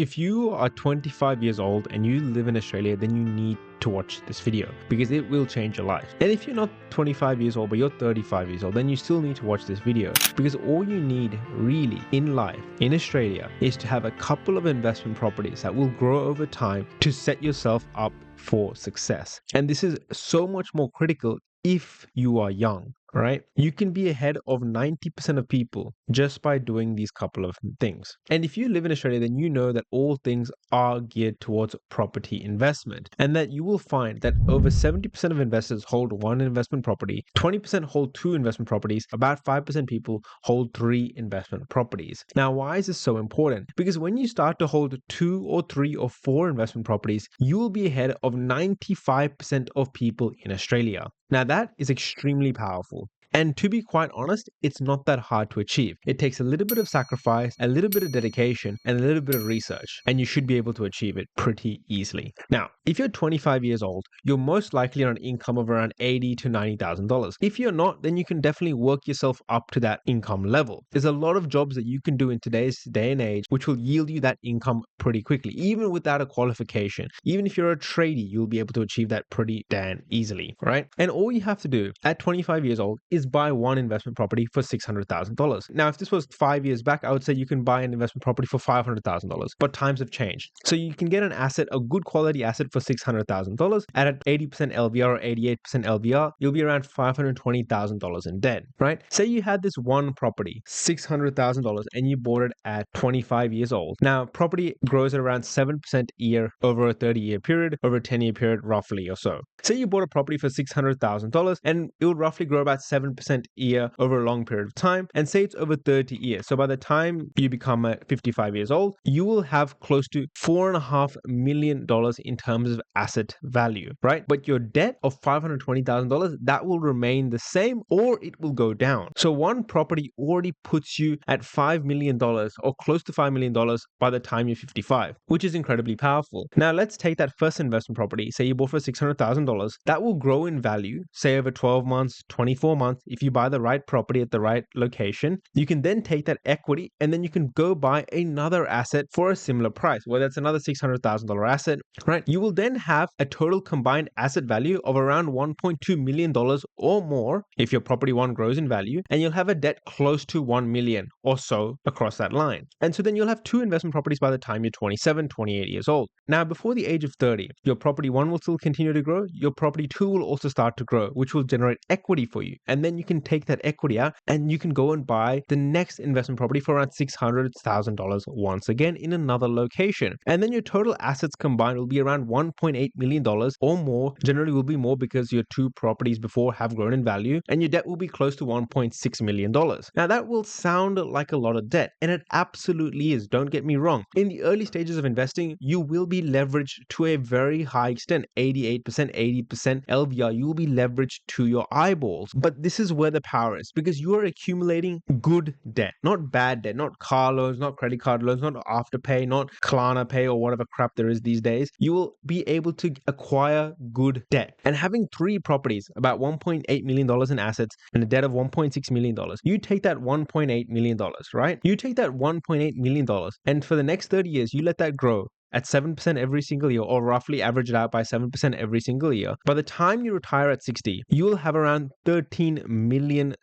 If you are 25 years old and you live in Australia, then you need to watch this video because it will change your life. And if you're not 25 years old, but you're 35 years old, then you still need to watch this video because all you need really in life in Australia is to have a couple of investment properties that will grow over time to set yourself up for success. And this is so much more critical if you are young. Right? You can be ahead of 90% of people just by doing these couple of things. And if you live in Australia, then you know that all things are geared towards property investment and that you will find that over 70% of investors hold one investment property, 20% hold two investment properties, about 5% people hold three investment properties. Now, why is this so important? Because when you start to hold two or three or four investment properties, you will be ahead of 95% of people in Australia. Now, that is extremely powerful. And to be quite honest, it's not that hard to achieve. It takes a little bit of sacrifice, a little bit of dedication, and a little bit of research, and you should be able to achieve it pretty easily. Now, if you're 25 years old, you're most likely on an income of around $80,000 to $90,000. If you're not, then you can definitely work yourself up to that income level. There's a lot of jobs that you can do in today's day and age which will yield you that income pretty quickly, even without a qualification. Even if you're a tradie, you'll be able to achieve that pretty damn easily, right? And all you have to do at 25 years old is buy one investment property for $600,000. Now, if this was 5 years back, I would say you can buy an investment property for $500,000, but times have changed. So you can get an asset, a good quality asset for $600,000 at an 80% LVR or 88% LVR, you'll be around $520,000 in debt, right? Say you had this one property, $600,000, and you bought it at 25 years old. Now, property grows at around 7% a year over a 30-year period, over a 10-year period roughly or so. Say you bought a property for $600,000 and it would roughly grow about 7% a year over a long period of time, and say it's over 30 years. So by the time you become 55 years old, you will have close to $4.5 million in terms of asset value, right? But your debt of $520,000, that will remain the same or it will go down. So one property already puts you at $5 million or close to $5 million by the time you're 55, which is incredibly powerful. Now let's take that first investment property. Say you bought for $600,000. That will grow in value, say over 12 months, 24 months. If you buy the right property at the right location, you can then take that equity and then you can go buy another asset for a similar price, whether it's another $600,000 asset, right? You will then have a total combined asset value of around $1.2 million or more if your property one grows in value, and you'll have a debt close to $1 million or so across that line. And so then you'll have two investment properties by the time you're 27, 28 years old. Now, before the age of 30, your property one will still continue to grow, your property two will also start to grow, which will generate equity for you. And then you can take that equity out and you can go and buy the next investment property for around $600,000 once again in another location. And then your total assets combined will be around $1.8 million or more. Generally will be more because your two properties before have grown in value, and your debt will be close to $1.6 million. Now that will sound like a lot of debt, and it absolutely is. Don't get me wrong. In the early stages of investing, you will be leveraged to a very high extent, 88%, 80% LVR. You will be leveraged to your eyeballs. But this is where the power is, because you are accumulating good debt, not bad debt, not car loans, not credit card loans, not Afterpay, not Klarna Pay or whatever crap there is these days. You will be able to acquire good debt. And having three properties, about $1.8 million in assets and a debt of $1.6 million, you take that $1.8 million, right? You take that $1.8 million and for the next 30 years, you let that grow at 7% every single year, or roughly average it out by 7% every single year. By the time you retire at 60, you will have around $13 million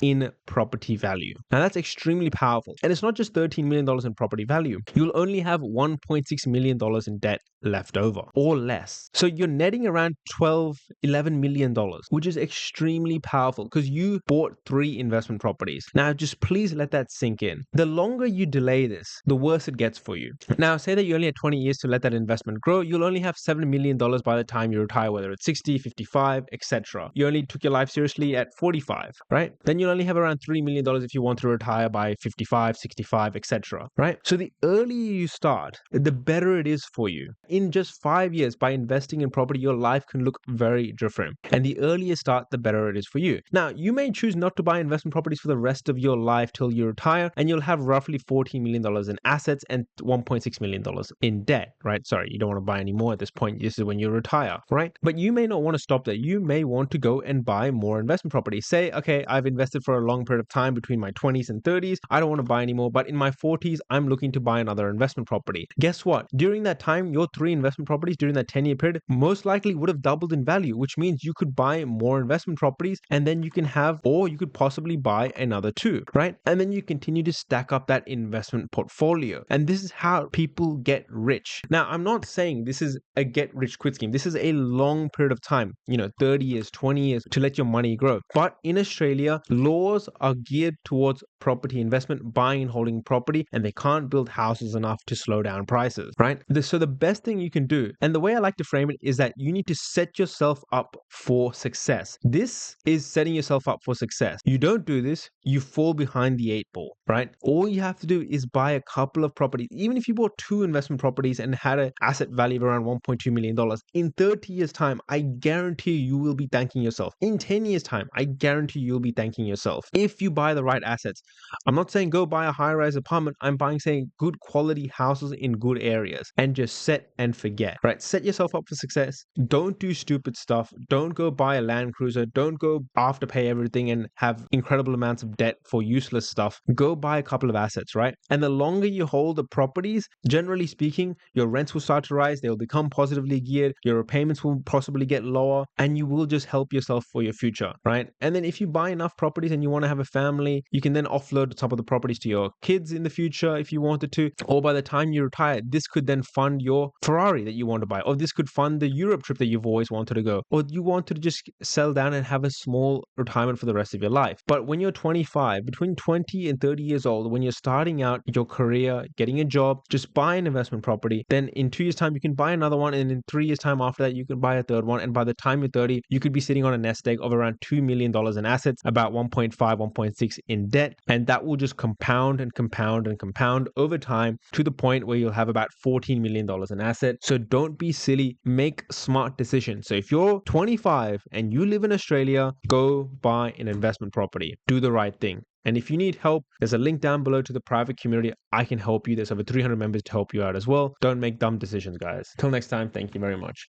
in property value. Now that's extremely powerful. And it's not just $13 million in property value. You'll only have $1.6 million in debt left over or less. So you're netting around $11 million, which is extremely powerful because you bought three investment properties. Now just please let that sink in. The longer you delay this, the worse it gets for you. Now say that you only had 20 years to let that investment grow, you'll only have $7 million by the time you retire, whether it's 60, 55, etc. You only took your life seriously at 45, right? Then you'll only have around $3 million if you want to retire by 55, 65, etc. Right? So the earlier you start, the better it is for you. In just 5 years, by investing in property, your life can look very different. And the earlier you start, the better it is for you. Now, you may choose not to buy investment properties for the rest of your life till you retire, and you'll have roughly $14 million in assets and $1.6 million in in debt, right? Sorry, you don't want to buy any more at this point. This is when you retire, right? But you may not want to stop there. You may want to go and buy more investment properties. Say, okay, I've invested for a long period of time between my 20s and 30s. I don't want to buy anymore, but in my 40s, I'm looking to buy another investment property. Guess what? During that time, your 3 investment properties during that 10-year period most likely would have doubled in value, which means you could buy more investment properties and then you can have, or you could possibly buy another 2, right? And then you continue to stack up that investment portfolio. And this is how people get rich. Now, I'm not saying this is a get rich quick scheme. This is a long period of time, 30 years, 20 years to let your money grow. But in Australia, laws are geared towards property investment, buying and holding property, and they can't build houses enough to slow down prices, right? So the best thing you can do, and the way I like to frame it, is that you need to set yourself up for success. This is setting yourself up for success. You don't do this, you fall behind the 8 ball, right? All you have to do is buy a couple of properties. Even if you bought 2 investment properties and had an asset value of around $1.2 million, in 30 years' time, I guarantee you will be thanking yourself. In 10 years' time, I guarantee you'll be thanking yourself if you buy the right assets. I'm not saying go buy a high-rise apartment. I'm saying good quality houses in good areas and just set and forget, right? Set yourself up for success. Don't do stupid stuff. Don't go buy a Land Cruiser. Don't go afterpay everything and have incredible amounts of debt for useless stuff. Go buy a couple of assets, right? And the longer you hold the properties, generally speaking, your rents will start to rise. They will become positively geared. Your repayments will possibly get lower and you will just help yourself for your future, right? And then if you buy enough properties and you want to have a family, you can then offload some of the properties to your kids in the future if you wanted to, or by the time you retire, this could then fund your Ferrari that you want to buy, or this could fund the Europe trip that you've always wanted to go, or you wanted to just sell down and have a small retirement for the rest of your life. But when you're 25, between 20 and 30 years old, when you're starting out your career, getting a job, just buy an investment property. Then in 2 years' time, you can buy another one, and in 3 years' time after that, you can buy a third one. And by the time you're 30, you could be sitting on a nest egg of around $2 million in assets, about 1.5, 1.6 in debt, and that will just compound and compound and compound over time to the point where you'll have about $14 million in assets. So don't be silly, make smart decisions. So if you're 25 and you live in Australia, go buy an investment property. Do the right thing. And if you need help, there's a link down below to the private community. I can help you. There's over 300 members to help you out as well. Don't make dumb decisions, guys. Till next time, thank you very much.